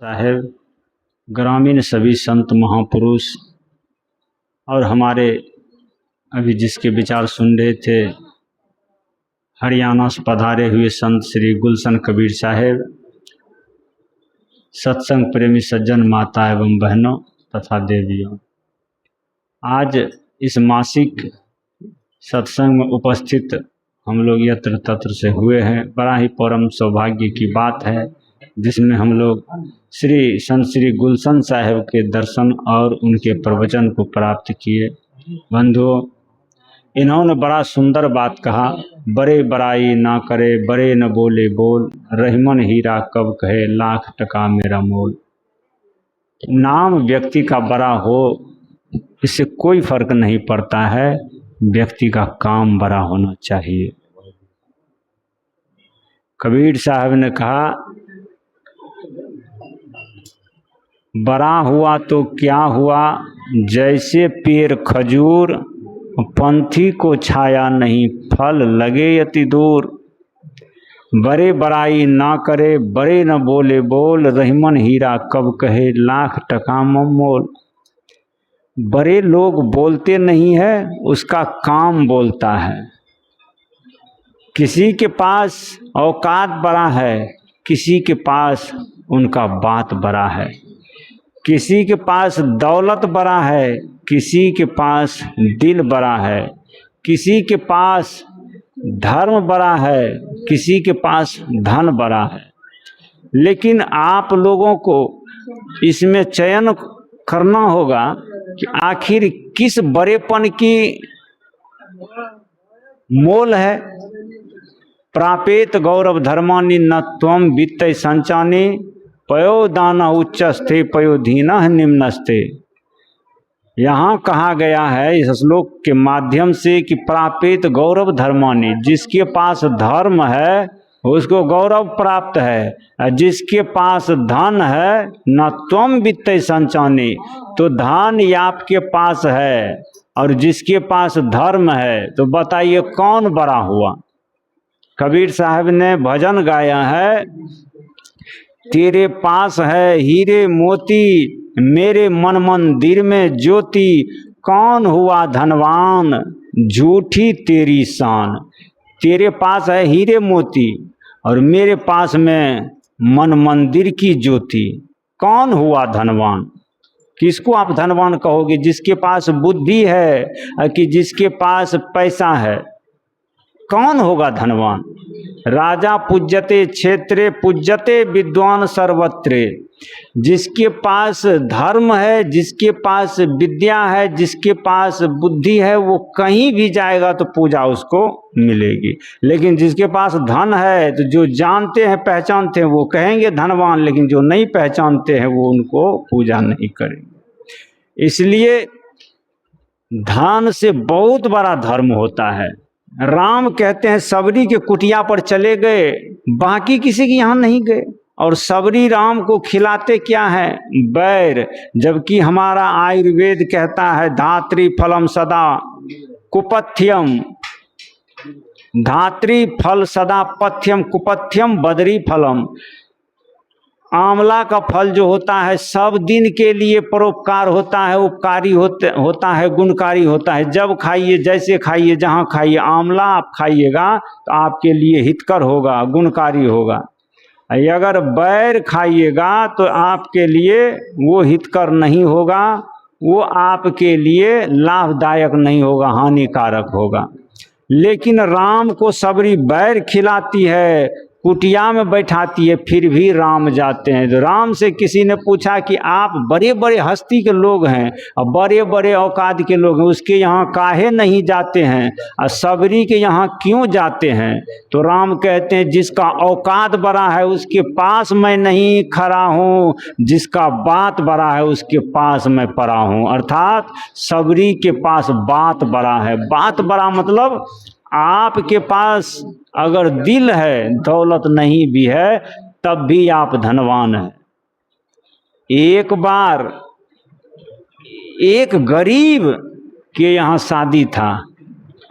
साहेब, ग्रामीण सभी संत महापुरुष और हमारे अभी जिसके विचार सुन रहे थे हरियाणा से पधारे हुए संत श्री गुलशन कबीर साहेब, सत्संग प्रेमी सज्जन माता एवं बहनों तथा देवियों, आज इस मासिक सत्संग में उपस्थित हम लोग यत्र तत्र से हुए हैं। बड़ा ही परम सौभाग्य की बात है जिसमें हम लोग संत श्री गुलशन साहेब के दर्शन और उनके प्रवचन को प्राप्त किए। बंधुओं, इन्होंने बड़ा सुंदर बात कहा, बड़े बड़ाई ना करे, बड़े न बोले बोल, रहीमन हीरा कब कहे, लाख टका मेरा मोल। नाम व्यक्ति का बड़ा हो इससे कोई फर्क नहीं पड़ता है, व्यक्ति का काम बड़ा होना चाहिए। कबीर साहब ने कहा, बड़ा हुआ तो क्या हुआ, जैसे पेड़ खजूर, पंथी को छाया नहीं, फल लगे अति दूर। बड़े बड़ाई ना करे, बड़े न बोले बोल, रहीमन हीरा कब कहे, लाख टका मोल। बड़े लोग बोलते नहीं है, उसका काम बोलता है। किसी के पास औकात बड़ा है, किसी के पास उनका बात बड़ा है। किसी के पास दौलत बड़ा है, किसी के पास दिल बड़ा है। किसी के पास धर्म बड़ा है, किसी के पास धन बड़ा है। लेकिन आप लोगों को इसमें चयन करना होगा कि आखिर किस बड़ेपन की मोल है। प्रापेत गौरव धर्मानि न त्वं वित्त संचानि, पयो दाना उच्चस्ते पयो धीना निम्नस्ते। यहाँ कहा गया है इस श्लोक के माध्यम से कि प्रापेत गौरव धर्मानि, जिसके पास धर्म है उसको गौरव प्राप्त है। जिसके पास धन है, न त्वं वित्त संचानि, तो धन आपके पास है, और जिसके पास धर्म है तो बताइए कौन बड़ा हुआ। कबीर साहब ने भजन गाया है, तेरे पास है हीरे मोती, मेरे मन मंदिर में ज्योति। कौन हुआ धनवान, झूठी तेरी शान। तेरे पास है हीरे मोती और मेरे पास में मन मंदिर की ज्योति। कौन हुआ धनवान। किसको आप धनवान कहोगे, जिसके पास बुद्धि है कि जिसके पास पैसा है। कौन होगा धनवान। राजा पूज्यते क्षेत्रे, पूज्यते विद्वान सर्वत्रे। जिसके पास धर्म है, जिसके पास विद्या है, जिसके पास बुद्धि है, वो कहीं भी जाएगा तो पूजा उसको मिलेगी। लेकिन जिसके पास धन है तो जो जानते हैं पहचानते हैं वो कहेंगे धनवान, लेकिन जो नहीं पहचानते हैं वो उनको पूजा नहीं करेंगे। इसलिए धन से बहुत बड़ा धर्म होता है। राम कहते हैं सबरी के कुटिया पर चले गए, बाकी किसी के यहाँ नहीं गए, और सबरी राम को खिलाते क्या है, बैर। जबकि हमारा आयुर्वेद कहता है धात्री फलम सदा कुपथ्यम, धात्री फल सदा पथ्यम कुपथ्यम बदरी फलम। आंवला का फल जो होता है सब दिन के लिए परोपकार होता है, उपकारी होता है, गुणकारी होता है। जब खाइए, जैसे खाइए, जहाँ खाइए, आंवला आप खाइएगा तो आपके लिए हितकर होगा, गुणकारी होगा। अगर बैर खाइएगा तो आपके लिए वो हितकर नहीं होगा, वो आपके लिए लाभदायक नहीं होगा, हानिकारक होगा। लेकिन राम को सबरी बैर खिलाती है, कुटिया में बैठाती है, फिर भी राम जाते हैं। तो राम से किसी ने पूछा कि आप बड़े बड़े हस्ती के लोग हैं और बड़े बड़े औकात के लोग हैं, उसके यहाँ काहे नहीं जाते हैं और सबरी के यहाँ क्यों जाते हैं। तो राम कहते हैं जिसका औकात बड़ा है उसके पास मैं नहीं खड़ा हूँ, जिसका बात बड़ा है उसके पास मैं पड़ा हूँ। अर्थात सबरी के पास बात बड़ा है। बात बड़ा मतलब आपके पास अगर दिल है, दौलत नहीं भी है, तब भी आप धनवान हैं। एक बार एक गरीब के यहाँ शादी था,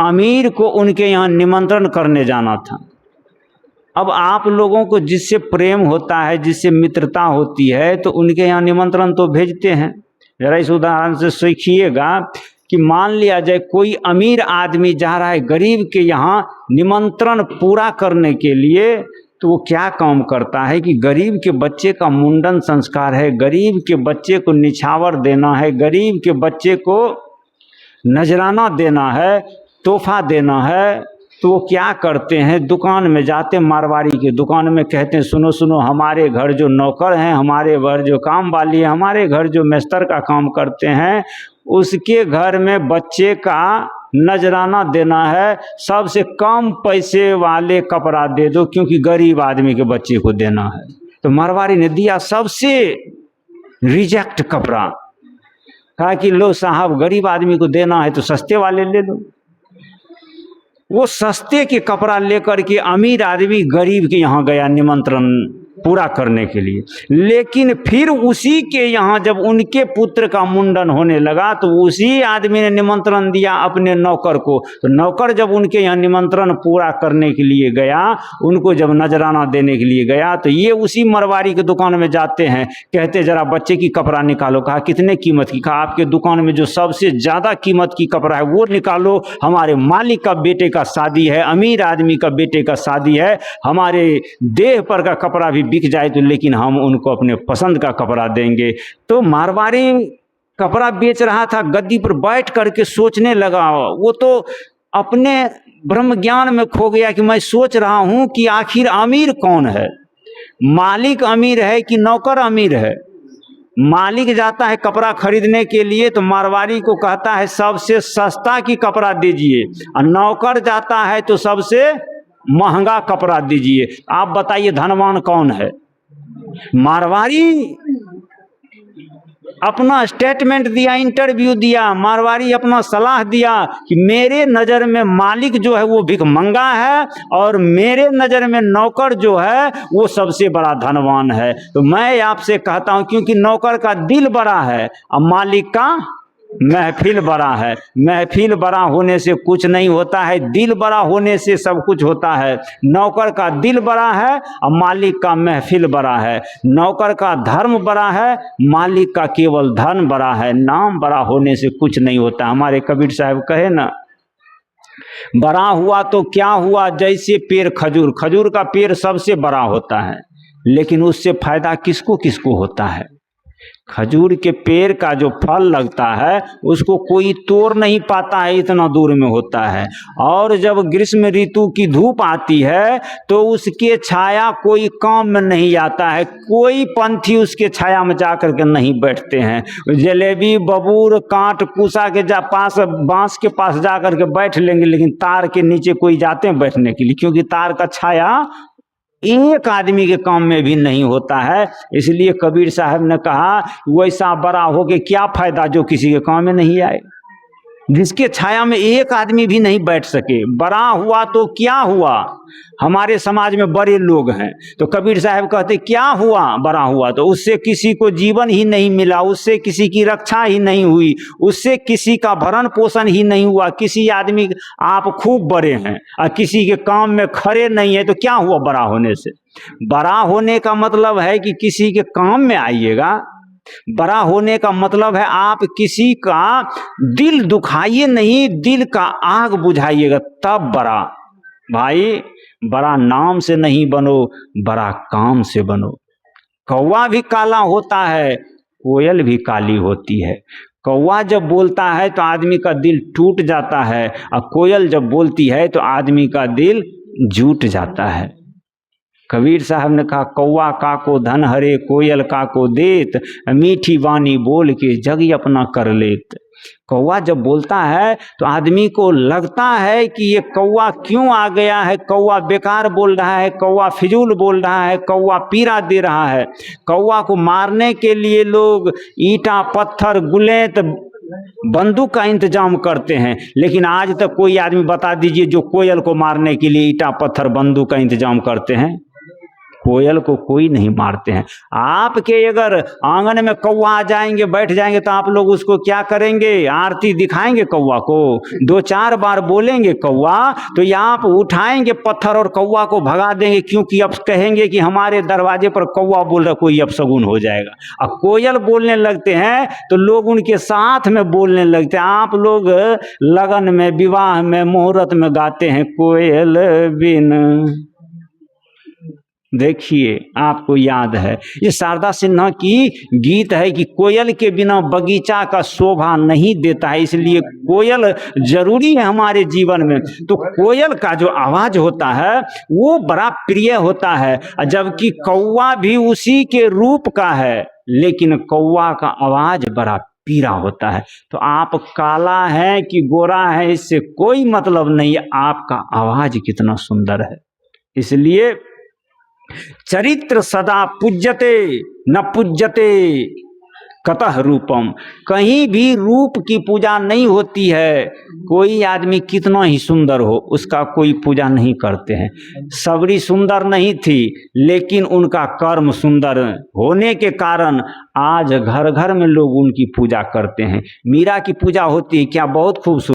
अमीर को उनके यहाँ निमंत्रण करने जाना था। अब आप लोगों को जिससे प्रेम होता है, जिससे मित्रता होती है, तो उनके यहाँ निमंत्रण तो भेजते हैं। जरा इस उदाहरण से सीखिएगा कि मान लिया जाए कोई अमीर आदमी जा रहा है गरीब के यहाँ निमंत्रण पूरा करने के लिए, तो वो क्या काम करता है कि गरीब के बच्चे का मुंडन संस्कार है, गरीब के बच्चे को निछावर देना है, गरीब के बच्चे को नजराना देना है, तोहफा देना है, तो वो क्या करते हैं, दुकान में जाते, मारवाड़ी की दुकान में कहते हैं सुनो सुनो, हमारे घर जो नौकर हैं, हमारे घर जो काम वाली है, हमारे घर जो मिस्तर का काम करते हैं, उसके घर में बच्चे का नजराना देना है, सबसे कम पैसे वाले कपड़ा दे दो, क्योंकि गरीब आदमी के बच्चे को देना है। तो मारवाड़ी ने दिया सबसे रिजेक्ट कपड़ा, कहा कि लो साहब, गरीब आदमी को देना है तो सस्ते वाले ले लो। वो सस्ते के कपड़ा लेकर के अमीर आदमी गरीब के यहाँ गया निमंत्रण पूरा करने के लिए, लेकिन फिर उसी के यहाँ जब उनके पुत्र का मुंडन होने लगा तो उसी आदमी ने निमंत्रण दिया अपने नौकर को। तो नौकर जब उनके यहाँ निमंत्रण पूरा करने के लिए गया, उनको जब नजराना देने के लिए गया, तो ये उसी मरवाड़ी के दुकान में जाते हैं, कहते जरा बच्चे की कपड़ा निकालो। कहा कितने कीमत की? कहा आपके दुकान में जो सबसे ज़्यादा कीमत की कपड़ा है वो निकालो, हमारे मालिक का बेटे का शादी है, अमीर आदमी का बेटे का शादी है, हमारे देह पर का कपड़ा भी बिक जाए तो लेकिन हम उनको अपने पसंद का कपड़ा देंगे। तो मारवाड़ी कपड़ा बेच रहा था, गद्दी पर बैठ करके सोचने लगा। वो तो अपने ब्रह्म ज्ञान में खो गया कि मैं सोच रहा हूं कि आखिर अमीर कौन है, मालिक अमीर है कि नौकर अमीर है। मालिक जाता है कपड़ा खरीदने के लिए तो मारवाड़ी को कहता है सबसे सस्ता की कपड़ा दीजिए, और नौकर जाता है तो सबसे महंगा कपड़ा दीजिए। आप बताइए धनवान कौन है? मारवाड़ी अपना स्टेटमेंट दिया, इंटरव्यू दिया, मारवाड़ी अपना सलाह दिया कि मेरे नज़र में मालिक जो है वो भिखमंगा है और मेरे नज़र में नौकर जो है वो सबसे बड़ा धनवान है। तो मैं आपसे कहता हूं, क्योंकि नौकर का दिल बड़ा है और मालिक का महफिल बड़ा है। महफिल बड़ा होने से कुछ नहीं होता है, दिल बड़ा होने से सब कुछ होता है। नौकर का दिल बड़ा है और मालिक का महफिल बड़ा है। नौकर का धर्म बड़ा है, मालिक का केवल धन बड़ा है। नाम बड़ा होने से कुछ नहीं होता। हमारे कबीर साहब कहे ना, बड़ा हुआ तो क्या हुआ, जैसे पेड़ खजूर, खजूर का पेड़ सबसे बड़ा होता है, लेकिन उससे फायदा किसको किसको होता है? खजूर के पेड़ का जो फल लगता है उसको कोई तोड़ नहीं पाता है, इतना दूर में होता है। और जब ग्रीष्म ऋतु की धूप आती है तो उसके छाया कोई काम में नहीं आता है, कोई पंछी उसके छाया में जाकर के नहीं बैठते हैं। जलेबी, बबूर, कांट, कुसा के पास, बांस के पास जाकर के बैठ लेंगे, लेकिन तार के नीचे कोई जाते हैं बैठने के लिए, क्योंकि तार का छाया एक आदमी के काम में भी नहीं होता है। इसलिए कबीर साहब ने कहा वैसा बड़ा हो के क्या फायदा जो किसी के काम में नहीं आए, जिसके छाया में एक आदमी भी नहीं बैठ सके। बड़ा हुआ तो क्या हुआ? हमारे समाज में बड़े लोग हैं तो कबीर साहब कहते क्या हुआ? बड़ा हुआ तो उससे किसी को जीवन ही नहीं मिला, उससे किसी की रक्षा ही नहीं हुई, उससे किसी का भरण पोषण ही नहीं हुआ। किसी आदमी, आप खूब बड़े हैं और किसी के काम में खड़े नहीं है तो क्या हुआ बड़ा होने से? बड़ा होने का मतलब है कि किसी के काम में आइएगा। बड़ा होने का मतलब है आप किसी का दिल दुखाइए नहीं, दिल का आग बुझाइएगा, तब बड़ा। भाई बड़ा नाम से नहीं बनो, बड़ा काम से बनो। कौवा भी काला होता है, कोयल भी काली होती है। कौवा जब बोलता है तो आदमी का दिल टूट जाता है, और कोयल जब बोलती है तो आदमी का दिल जुट जाता है। कबीर साहब ने कहा कौवा काको धन हरे, कोयल काको देत, मीठी वाणी बोल के जग अपना कर लेत। कौवा जब बोलता है तो आदमी को लगता है कि ये कौवा क्यों आ गया है, कौवा बेकार बोल रहा है, कौवा फिजूल बोल रहा है, कौवा पीरा दे रहा है। कौवा को मारने के लिए लोग ईंटा, पत्थर, गुलेत, बंदूक का इंतजाम करते हैं, लेकिन आज तक कोई आदमी बता दीजिए जो कोयल को मारने के लिए ईंटा, पत्थर, बंदूक का इंतजाम करते हैं? कोयल को कोई नहीं मारते हैं। आपके अगर आंगन में कौवा आ जाएंगे, बैठ जाएंगे, तो आप लोग उसको क्या करेंगे? आरती दिखाएंगे कौवा को, 2-4 बार बोलेंगे कौवा, तो या आप उठाएंगे पत्थर और कौवा को भगा देंगे, क्योंकि अब कहेंगे कि हमारे दरवाजे पर कौवा बोल रहा, कोई अपशगुन हो जाएगा। अब कोयल बोलने लगते हैं तो लोग उनके साथ में बोलने लगते हैं। आप लोग लगन में, विवाह में, मुहूर्त में गाते हैं कोयल बिन, देखिए आपको याद है, ये शारदा सिन्हा की गीत है कि कोयल के बिना बगीचा का शोभा नहीं देता है, इसलिए कोयल जरूरी है हमारे जीवन में। तो कोयल का जो आवाज होता है वो बड़ा प्रिय होता है, जबकि कौवा भी उसी के रूप का है, लेकिन कौवा का आवाज बड़ा पीरा होता है। तो आप काला है कि गोरा है इससे कोई मतलब नहीं है, आपका आवाज कितना सुंदर है। इसलिए चरित्र सदा पूज्यते न पूज्यते कतः रूपम, कहीं भी रूप की पूजा नहीं होती है। कोई आदमी कितना ही सुंदर हो, उसका कोई पूजा नहीं करते हैं। सबरी सुंदर नहीं थी, लेकिन उनका कर्म सुंदर होने के कारण आज घर घर में लोग उनकी पूजा करते हैं। मीरा की पूजा होती है क्या? बहुत खूबसूरत।